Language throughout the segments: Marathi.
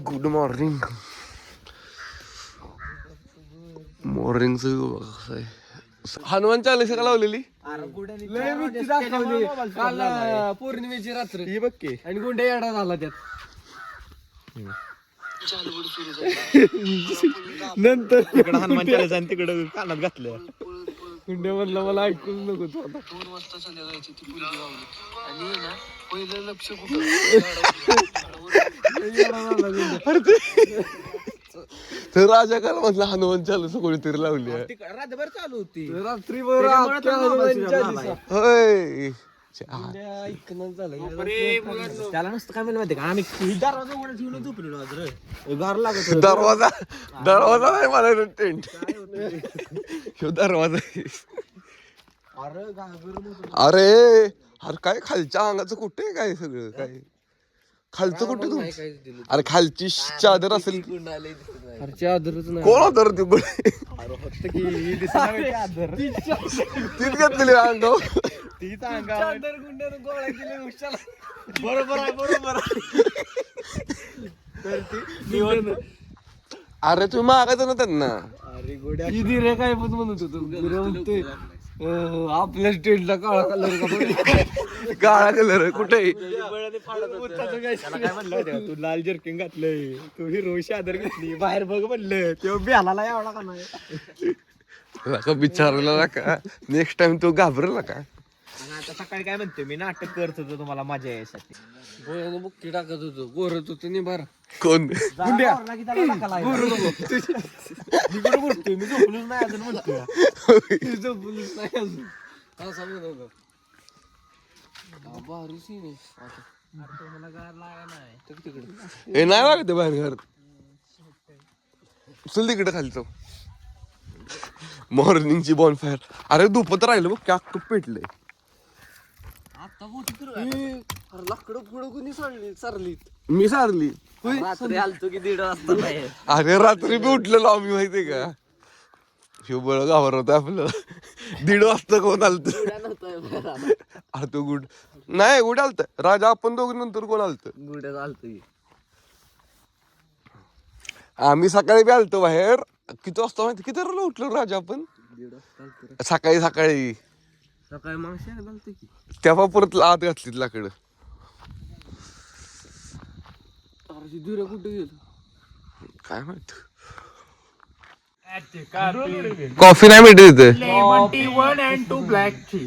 Good morning. मॉर्निंग कसं आहे. हनुमान चालीसा का लावलेली पौर्णिमेची रात्र ही बघ की. आणि गुंडे येडा झाला त्यात. नंतर तिकडे हनुमान चालीसा आणि तिकडे कानात घातलं. गुंडे म्हणलं मला ऐकूच नको तू आता. 2 वाजता संध्याकाळची ती मुलगी वावली आणि ना पहिलं लक्ष कुठं तर राजा काल म्हटलं हनुमान चालीसा कोणीतरी लावली आहे. रात्रभर चालू होती. रात्रीभर अख्ख्या हनुमान चालीसा. होय. ऐकणं झालं. त्याला नसतं काय माहिती का आम्ही दरवाजा उघडा ठेवून झोपलेलो आज रे. गार लागत होतं. दरवाजा नाही मला टेंट. ह्यो दरवाजा आहे. अरे अरे काय खालच्या अंगाचं कुठे काय सगळं काय खालचं कुठे तू. अरे खालची चादर असेल. चादरच नाही. कोण होतं रे ते तीच घेतलेली अंगावर. चादर गुंड्यानं गोळा केले उशाला. बरोबर आहे बरोबर आहे. अरे तुम्ही मागायचं ना त्यांना. किती रे काय पण म्हणत होतो म्हणते आपल्या स्टेटला काळा कलर काळा कलर कुठे. त्याला काय म्हणलं होतं, तू लाल जर्किंग घातलंय, तू हिरो चादर घेतली, बाहेर बघ म्हणलं. तेव्हा बेलाला एवढा का नाही. विचारला का नेक्स्ट टाइम तो घाबरला का. आणि आता सकाळी काय म्हणते मी नाटक करत होतो तुम्हाला मजा यायसाठी. गोळ्यानं बुक्की टाकत होतो गोरत होतो नि बरं. कोण गुंड्या मी झोपलोच नाही अजून म्हणतोय. पोलीस नाही अजून असा म्हणत होता. भारी सीन आहे आता. मला गार लागा नाही. हे नाही लागत बाहेर घर. चल तिकडे खाली तो मॉर्निंगची बॉनफायर. अरे दुपत राहिलं बघ क्या पेटलंय. आता लाकडं पुढं कोणी सरली मी सारली. रात्री आलतो की 1:30 वाजता बाहेर. अरे रात्री मी उठलेलो आम्ही माहितीये का. शिव बळ गावर होतं आपलं. 1:30 वाजता कोण आलत. अरे तो गुड नाही गुड आलत राजा. आपण दोघं नंतर कोण आलत. गुड्या चालतो की आम्ही सकाळी बी आलतो बाहेर. किती वाजता माहिती किती वेळेला उठलो राजा आपण. 1:30 सकाळी सकाळी मागशी घालतो की तेव्हा परत आत घातली लाकडं. धुरा कुठे गेलो काय माहित. कॉफी नाही भेटत इथे. Lemon tea 1 and 2 black tea.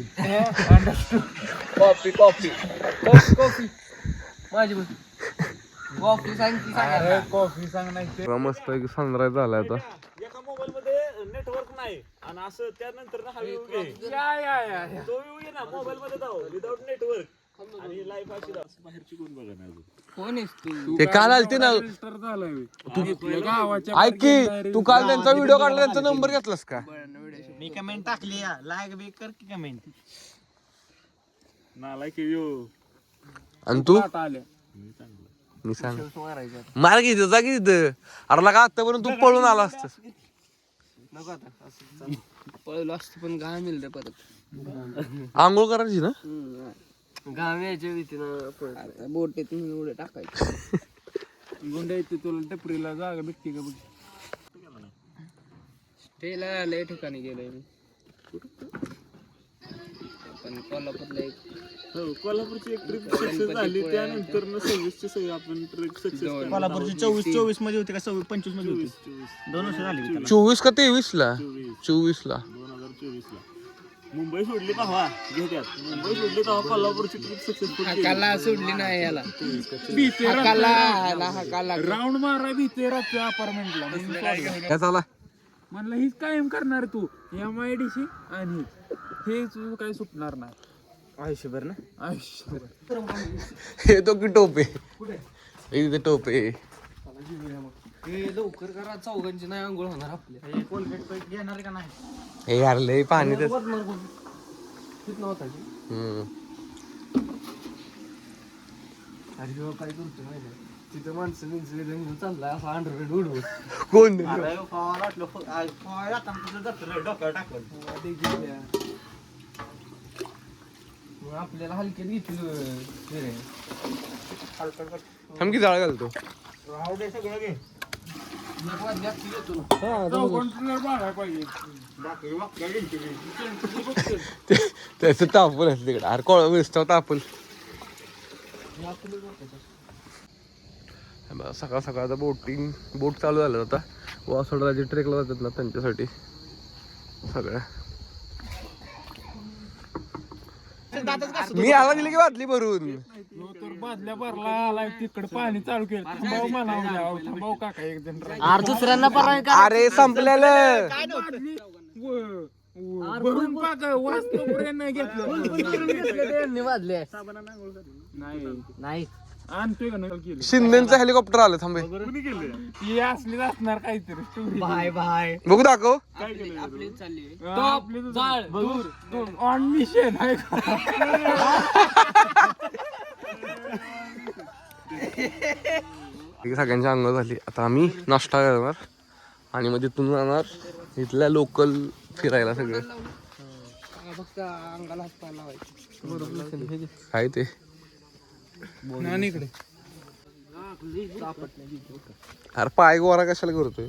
Coffee माझी बस कॉफी सांग की सांगा. कॉफी सांग नाही. मस्त पैकी सनराईज झालाय आता. एका मोबाईल मध्ये नेटवर्क नाही आणि असं त्यानंतर ना हवी उगे तो उगे ना मोबाईल मध्ये जाऊ विदाउट नेटवर्क आणि लाईव्ह अशी बाहेरची कोण बघा ना अजून. कोण आहेस तू. ते काल आलते ना. ऐक की तू काल त्यांचा व्हिडिओ काढला त्यांचा नंबर घेतलास का. मी कमेंट टाकली लाईक बी कर की कमेंट ना लाईक यू. आणि तू मी सांग मार की जा की तिथं. अरे लगा आतापर्यंत तू पळून आला असतस. नको आता असं पळलो असतो पण घाम मिळते परत. आंघोळ करायची ना. घाम यायच्या भीतीनं बोटीत उड्या टाकायचं. गुंडा येते तुला टपरीला जागा भेटते का बघ. स्टेला लय ठिकाणी गेलोय मी. पण कोल्हापूरला एक कोल्हापूरची एक ट्रिप सक्सेस झाली. त्यानंतर 26ची सगळी आपण ट्रिप सक्सेस. कोल्हापूरची 24 मध्ये होती का 25 मध्ये होती. 2 वर्ष झाली. 24 का 23 ला. 24 ला 2024 ला मुंबई सोडली तेव्हा घेत्यात. मुंबई सोडली तेव्हा कोल्हापूरची ट्रिप सक्सेसफुल. हकाला सोडली नाही याला. राऊंड मारा भीतेराच्या अपार्टमेंटला काय चाला. म्हणलं हीच कायम करणार तू MIDC आणि हे तुझं काही सुटणार नाही आयुष्यभर ना. आयुष्यभर हे तो की टोपे तिथे टोपे. लवकर करा चौघांची नाही आंघोळ होणार आपल्या. कोलगेट पैक घेणार का नाही. हे यार लय पाणी तर. नव्हता हम्म. अरे जेव्हा काय करतो माहिती तिथं माणसं घेऊन चाललाय असा अंडरवेड उडवून. कोण मग आपल्याला हलक्यात घेतलं थांब की जाळ घालतो. त्याचं तापूल असतं तिकडे. अरे कोळ विस्ताव तापूल. सकाळ सकाळचा बोट चालू झालं आता. वासोडराजे ट्रेकला जातात ना त्यांच्यासाठी सगळ्या. मी आला दिली की बादली भरून. तर बादल्या भरला आलाय तिकडे पाणी चालू केलं. थांबाव म्हणावं, थांबाव काका एक जण दुसऱ्यांना अरे संपलेलं. भरून पाक वाचतो घेतले वाजले नाही आणतोय का नाही केलं शिंदेचं हेलिकॉप्टर आलं थांबे. ती असलीच असणार काहीतरी स्टोरी. बाय बाय बघू दाखव. आपली चालली ऑन मिशन आहे सगळ्यांची अंग झाली. आता आम्ही नाश्ता करणार आणि मग तिथून जाणार इथल्या लोकल फिरायला सगळं. फक्त अंगाला हात पाय लावायचे. काय ते इकडे अरे पाय गोरा कशाला करतोय.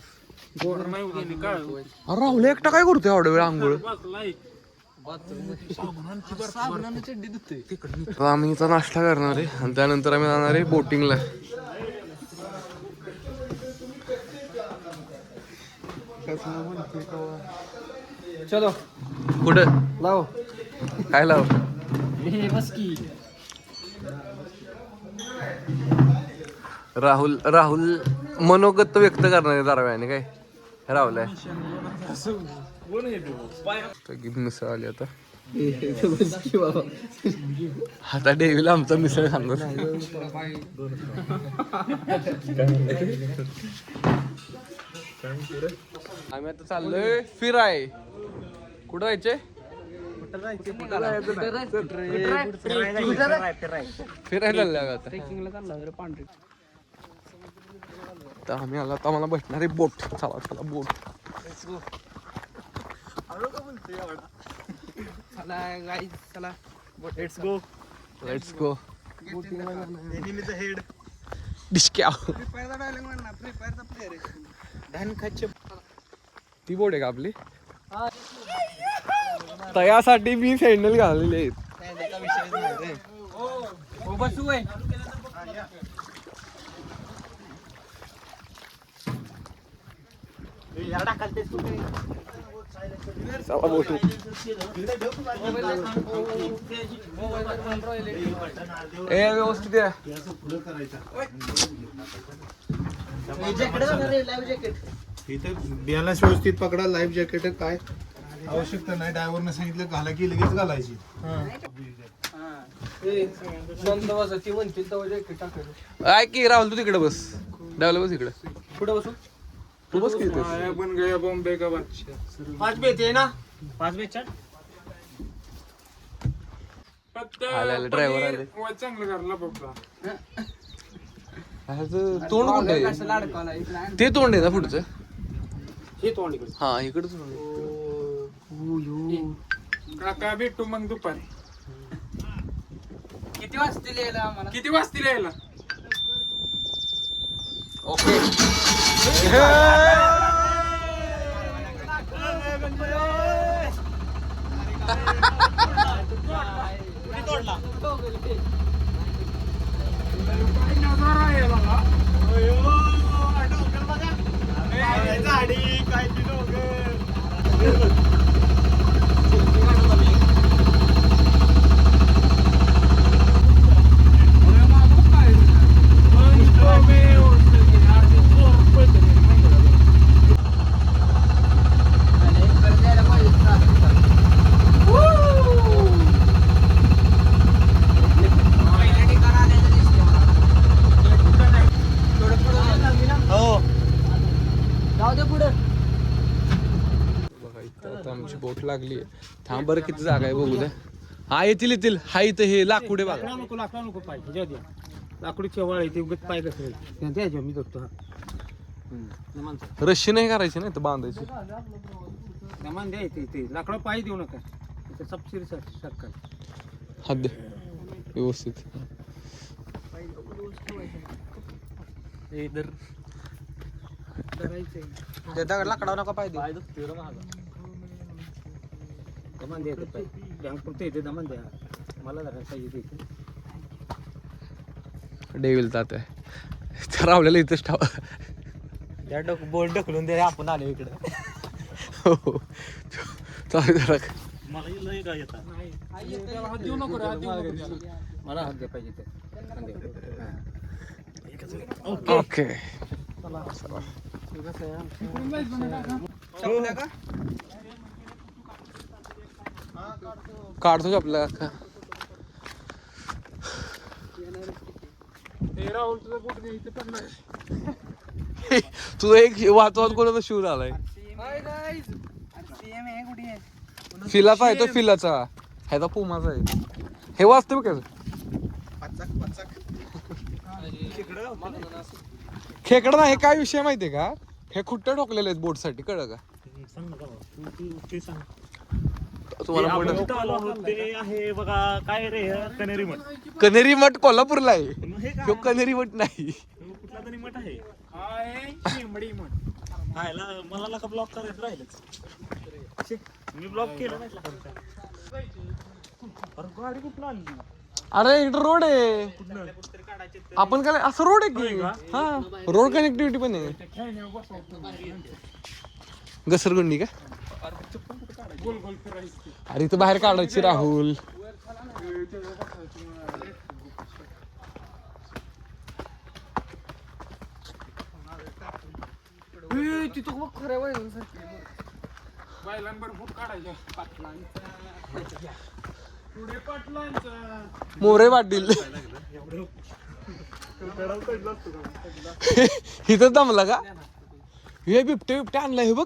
गोड नाही उद्या काय अरे राहुल एकटा काय करतोय एवढ्या वेळ आंघोळ. चड्डी धुतोय आता आम्ही इथं नाश्ता करणार आहे आणि त्यानंतर आम्ही जाणार आहे बोटिंगला. चलो कुठं लाव काय लाव. मस्की राहुल मनोगत व्यक्त करणार आहे दरम्याने. काय राहुल आहे मिसळ आली आता. आता डेवीला आमचा मिसळ सांगतो. आम्ही आता चाललोय फिराय. कुठं जायचे फिरायला चाललोय आता. तर आम्ही आला तर आम्हाला बसणार आहे बोट. चला चला बोट. Let's go. डिस्क्या ती बोट आहे का आपली. त्यासाठी मी सँडल घाललेले आहेत. चला बोट. व्यवस्थित आहे. बॅलन्स व्यवस्थित पकडा. लाईफ जॅकेट काय आवश्यकता नाही. ड्रायव्हरने सांगितलं घाला की लगेच घालायची. ऐक की राहुल तू तिकडे बस. डावला बस इकडे. कुठं बसू तू बस की इथे. बन गया बॉम्बे का बादशाह. 5 बेत आहे ना 5 बेचाळ आले ड्रायव्हर आले. चांगलं करला बाबा. तोंड कुठे आहे? लाडकाला ते तोंड आहे ना पुढचं. हे तोंड इकडे. हा इकडच. काका भेटू मग दुपारी. किती वाजतील यायला आम्हाला. किती वाजतील यायला. ओके. आमची बोट लागली. थांब बरं किती जागा आहे बघू द्या. हा येतील. हा इथं हे लाकुडे बघा. नको पाहिजे लाकडी चवळ येते उगत पाय कसं द्यायचं मी बघतो. रस्सी नाही करायची ना तर बांधायची. नमान द्यायचं ते लाकडं पाय देऊ नका. सबसिडी सरकार हात दे व्यवस्थित. इधर ते दगड लाकडावर नका पाहिजे पाय दुखतोय रे माझा. दमान द्यायचं पाय बँक पुरते येते दमान द्या मला जरा पाहिजे ते डेविल जात आहे तर आपल्याला इथंच ठेवा. त्या बोर्ड ढकलून दे आपण आलो इकडे हो हो. चालेल जरा. मला लय काय येतात मला हात दे पाहिजे ते ओके काढतो आपल्या का तुझं एक वाचवाच कोणाचा शूज आलाय फिलाचा आहे तो फिलाचा ह्याचा पुमाचा आहे हे वाचतं काय खेकडा ना हे काय विषय माहितीये का हे खुट्ट ठोकलेले आहेत बोट साठी कळलं का सांग ना ते सांग तुम्हाला आपण बोट जिथं आलो आहोत ते आहे बघा काय रे कनेरी मठ कनेरी मठ कोल्हापूरला आहे मग हे ह्यो काय कनेरी मठ नाही कुठला तरी मठ आहे हायला मला लका ब्लॉक करायचं राहिलंच छे, मी ब्लॉक केलं नाही लका. अरे गाडी कुठं आणली अरे इकडं रोड आहे आपण काय असं रोड आहे की हा रोड कनेक्टिव्हिटी पण आहे घसरगुंडी का अरे इथं बाहेर काढायची राहुल तिथं खरं वय मोरे पाटील इथं दमला का हे बिबटे आणलाय हे बघ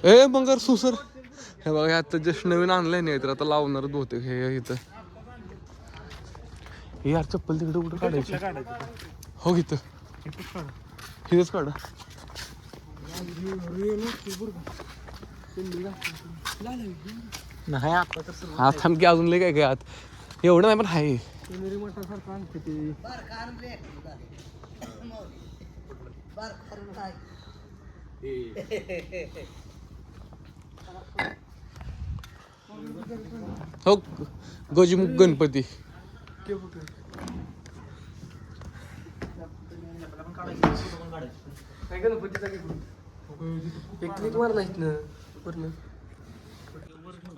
ए मंगर सुसर हे बघा आता जस्ट नवीन आणलंय नाही तर आता लावणार बहुतेक हे इथं हे यार चप्पल तिकडे कुठं काढायची हो इथं इथंच काढा नाही आता तसं हा थांब की अजून लय काय काय आत एवढं नाही पण आहे हो गजमुख गणपती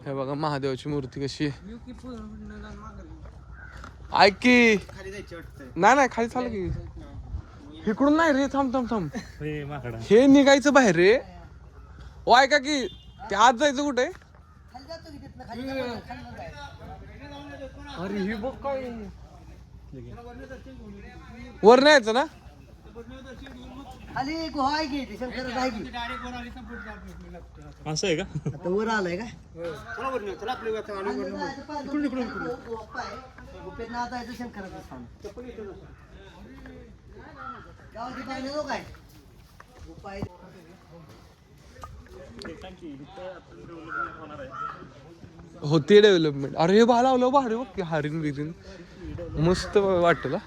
हे बघा महादेवाची मूर्ती कशी आहे ऐक की नाही नाही खाली चाल की इकडून नाही रे थांब थांब थांब हे माकडा हे निघायचं बाहेर रे ओ ऐका की ते आत जायचं कुठे अरे ही बघ काय वर नाही यायचं ना खाली गुहा आहे की शंकर आहे की असं आहे का आता वर आलाय का गुपेत नाव जायचं शंकराचं स्थान गावाची पाहिजे लोक आहे गुफा आहे. होती डेव्हलपमेंट अरे हे बा लावलं भारी बघ की हरिण बिरीन मस्त वाटलं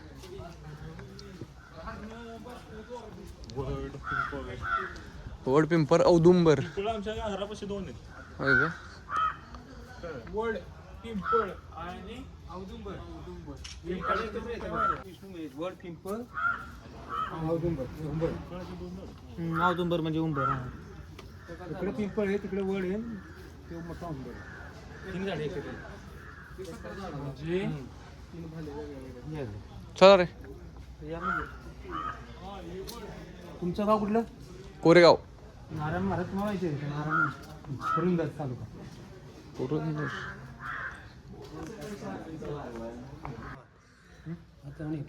वड पिंपर औदुंबर तुला आमच्या घरापाशी 2 आहेत होय का वड पिंपळ आणि औदुंबर वड पिंपळ औदुंबर म्हणजे उंबर हा इकडे पिंपळ आहे तिकडे वड आहे ते मोठा उंबर 3 झाडे इकडे चला रे तुमचं गाव कुठलं कोरेगाव नारायण महाराज तुम्हाला माहिती आहे नारायण सुरुंदर तालुका पुरंदर आता नाही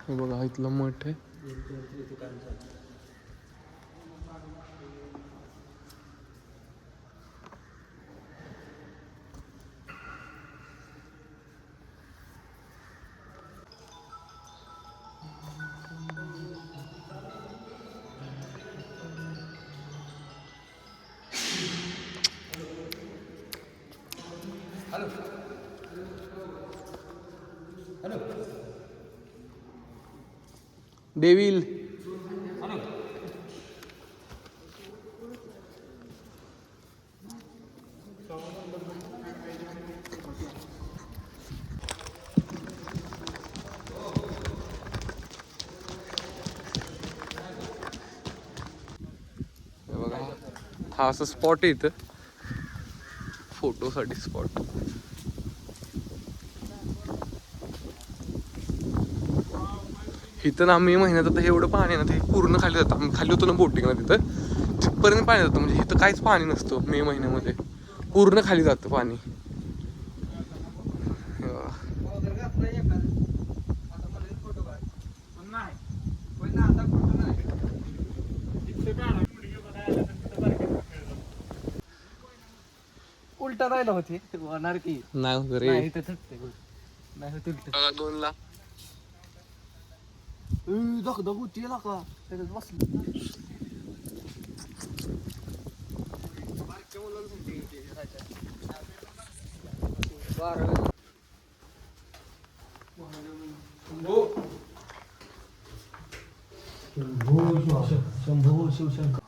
हे बघा इथलं मठ आहे डेविल हे बघा हा असं स्पॉट आहे इथं फोटोसाठी स्पॉट. इथं ना मे महिन्यात आता एवढं पाणी आहे ना ते पूर्ण खाली जातं. आम्ही खाली होतो ना बोटिंगला तिथं तिथपर्यंत पाणी जातं. म्हणजे इथं काहीच पाणी नसतं मे महिन्यामध्ये, पूर्ण खाली जातं पाणी. उलटा राहिला होते होणार की नाही होत रे. नाही इथं थकते नाही होत उलट. बघा 2 लाख दगदग होती ना का त्याच्यात बसलं. शंभू शिवशंकर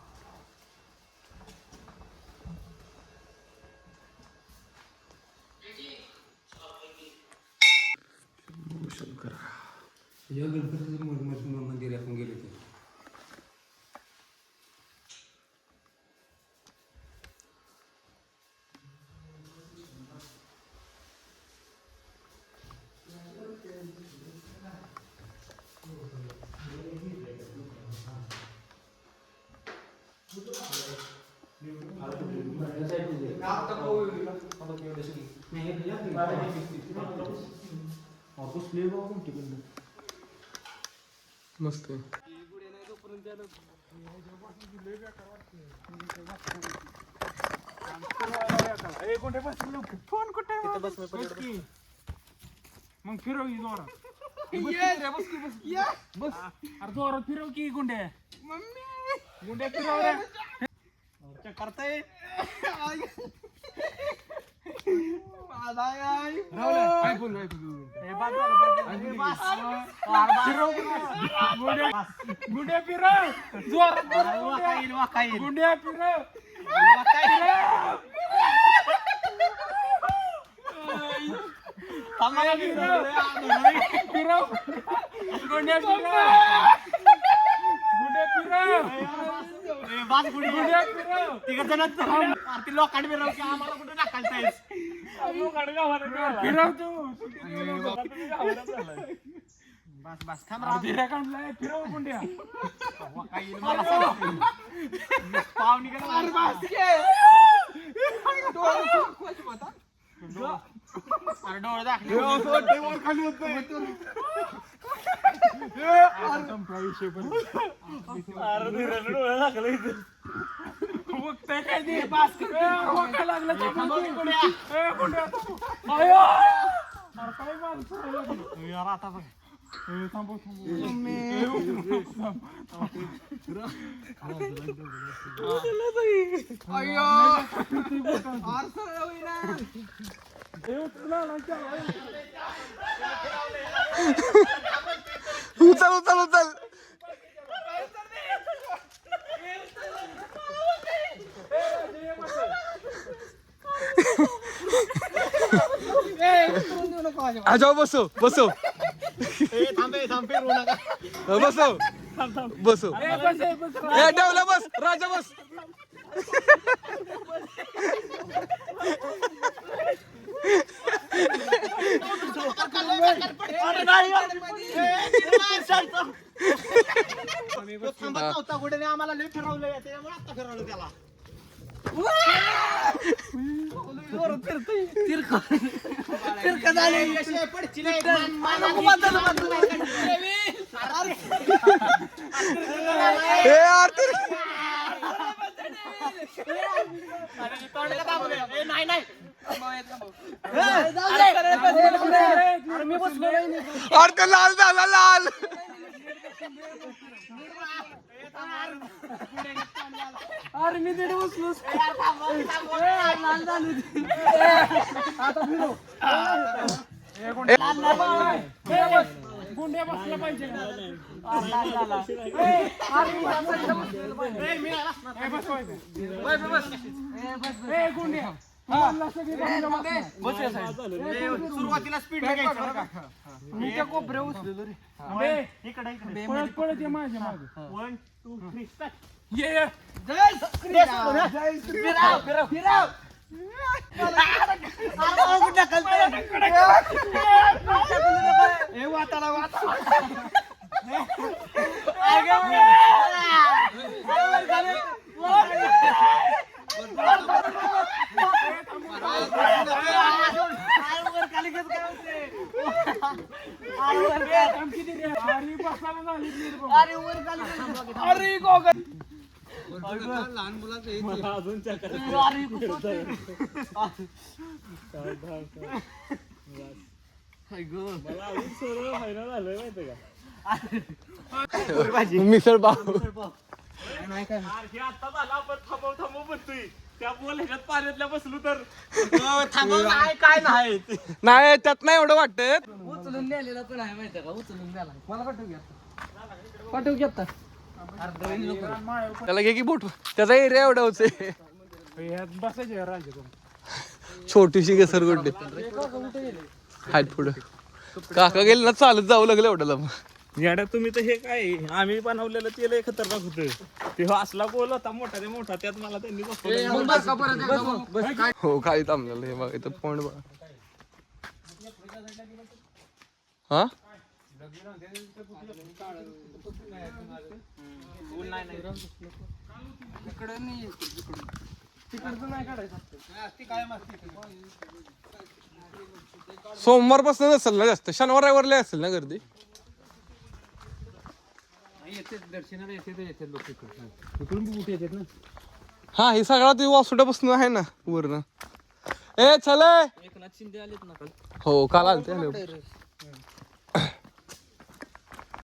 मंदिर आपण गेले ते मस्त आहे. फोन कुठे मग फिरव की जोरात. बस अरे जोरात फिरव की गुंड्या. गुंड्या फिरव रे करताय. गुंड्या फिरव जोरात. गुंड्या फिरव. फिरव गुंड्या फिरव. लोकांनी फिरव की आम्हाला कुठे टाकायचं. फिरव तू बस बस काढलाय. फिरव गुंड्या. पाहुणी डोळे दाखले खाली उचल उचल उचल. आजाओ बसो बसो. बसो बसो. ठेवला बस राजा बस. आम्हाला लय फिरवलं त्यामुळे आता फिरवलं त्याला. ए यार ते अरे ते लाल झाला लाल. अरे मी तिथे बसलोच. गुंड्या बसला पाहिजे. सुरुवातीला स्पीड मी त्या कोपऱ्या उचलेलो रे. पळत पळत ये माझ्या मागे. 1 2 3 स्टार्ट. ये लहान मुलाचं हे मला अजून चक्कर येते. मला अजून सरळ व्हायला झालंय माहितीये का. मिसळ पाव. अरे हे आता झालं आपण थांबव म्हणतोय. त्या बोल ह्याच्यात पाण्यातल्या बसलो तर काय नाही नाही त्यात नाही एवढं वाटत. उचलून नेलेला पण आहे माहिती का उचलून द्याला मला पाठव घ्या त्याला घे की बोट. त्याचा एरिया एवढा होते. बसायचे राजे. छोटीशी घसरगुंडी हात पुढं. काका गेले ना चालत जावं लागलं एवढं लांब. येड्या तुम्ही तर हे काय आम्ही बनवलेलं ते लय खतरनाक होतं. ते असला बोल होता मोठा ते मोठा त्यात मला त्यांनी बसवलं. हो काही थांबलेलं हे बघा इथं पॉइंट बघा. हा सोमवारपासून असेल ना जास्त. शनिवार रविवारला असेल ना गर्दी. दर्शनाला येते लोक हा हे सगळा ते वासुट्यापासून आहे ना वरनं. ए चले एकनाथ शिंदे आलेत ना हो काल आलते.